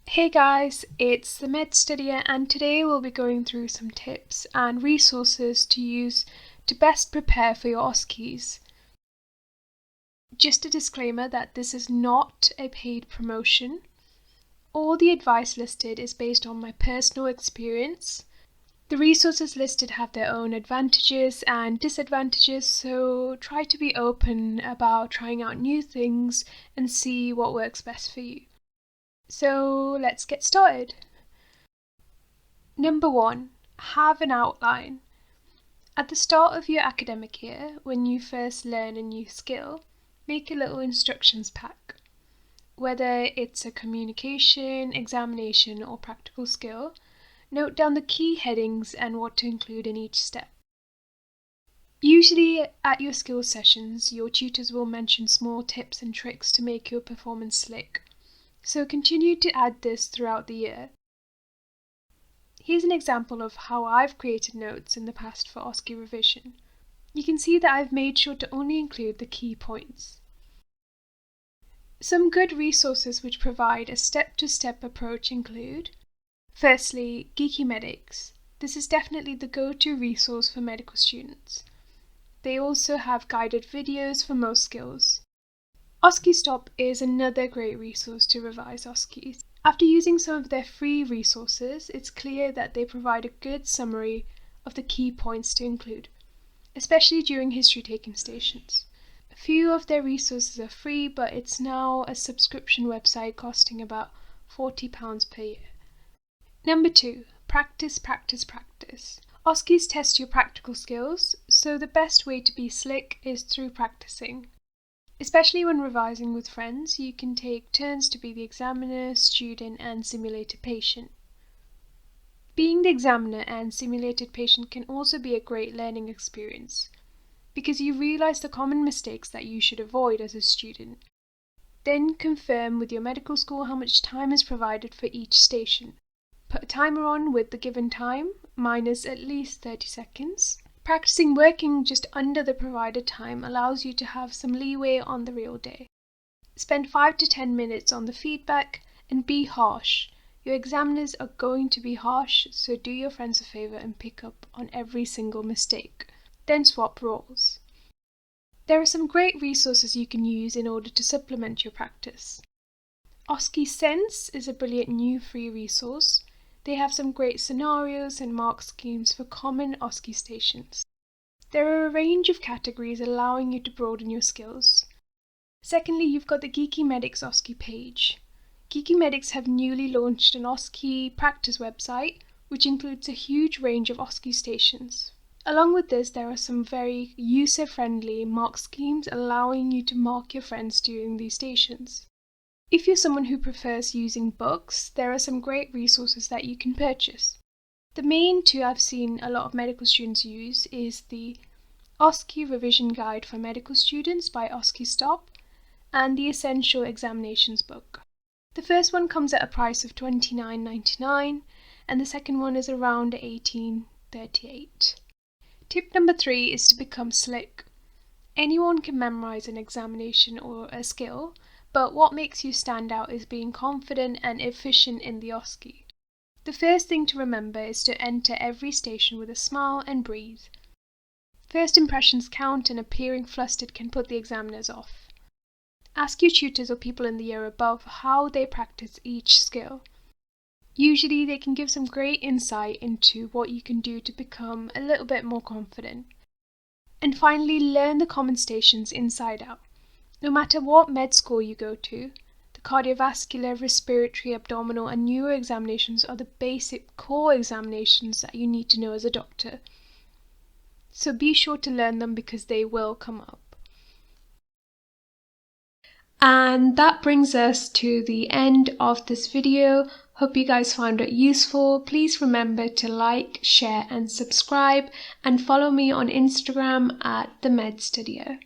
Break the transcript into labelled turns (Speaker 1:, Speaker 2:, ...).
Speaker 1: Hey guys, it's the MedStudier, and today we'll be going through some tips and resources to use to best prepare for your OSCEs. Just a disclaimer that this is not a paid promotion. All the advice listed is based on my personal experience. The resources listed have their own advantages and disadvantages, so try to be open about trying out new things and see what works best for you. So let's get started. Number 1, have an outline. At the start of your academic year, when you first learn a new skill, make a little instructions pack. Whether it's a communication, examination, or practical skill, note down the key headings and what to include in each step. Usually at your skills sessions, your tutors will mention small tips and tricks to make your performance slick. So continue to add this throughout the year. Here's an example of how I've created notes in the past for OSCE revision. You can see that I've made sure to only include the key points. Some good resources which provide a step-to-step approach include: firstly, Geeky Medics. This is definitely the go-to resource for medical students. They also have guided videos for most skills. OSCE Stop is another great resource to revise OSCEs. After using some of their free resources, it's clear that they provide a good summary of the key points to include, especially during history-taking stations. A few of their resources are free, but it's now a subscription website costing about £40 per year. Number 2, practice, practice, practice. OSCEs test your practical skills, so the best way to be slick is through practicing. Especially when revising with friends, you can take turns to be the examiner, student, and simulated patient. Being the examiner and simulated patient can also be a great learning experience, because you realize the common mistakes that you should avoid as a student. Then confirm with your medical school how much time is provided for each station. Put a timer on with the given time, minus at least 30 seconds. Practicing working just under the provided time allows you to have some leeway on the real day. Spend 5 to 10 minutes on the feedback and be harsh. Your examiners are going to be harsh, so do your friends a favour and pick up on every single mistake. Then swap roles. There are some great resources you can use in order to supplement your practice. OSCE Sense is a brilliant new free resource. They have some great scenarios and mark schemes for common OSCE stations. There are a range of categories allowing you to broaden your skills. Secondly, you've got the Geeky Medics OSCE page. Geeky Medics have newly launched an OSCE practice website, which includes a huge range of OSCE stations. Along with this, there are some very user-friendly mark schemes allowing you to mark your friends during these stations. If you're someone who prefers using books, there are some great resources that you can purchase. The main two I've seen a lot of medical students use is the OSCE Revision Guide for Medical Students by OSCE Stop and the Essential Examinations book. The first one comes at a price of $29.99 and the second one is around $18.38. Tip number 3 is to become slick. Anyone can memorize an examination or a skill, but what makes you stand out is being confident and efficient in the OSCE. The first thing to remember is to enter every station with a smile and breathe. First impressions count, and appearing flustered can put the examiners off. Ask your tutors or people in the year above how they practice each skill. Usually they can give some great insight into what you can do to become a little bit more confident. And finally, learn the common stations inside out. No matter what med school you go to, the cardiovascular, respiratory, abdominal and neuro examinations are the basic core examinations that you need to know as a doctor. So be sure to learn them because they will come up. And that brings us to the end of this video. Hope you guys found it useful. Please remember to like, share and subscribe and follow me on Instagram at the MedStudier.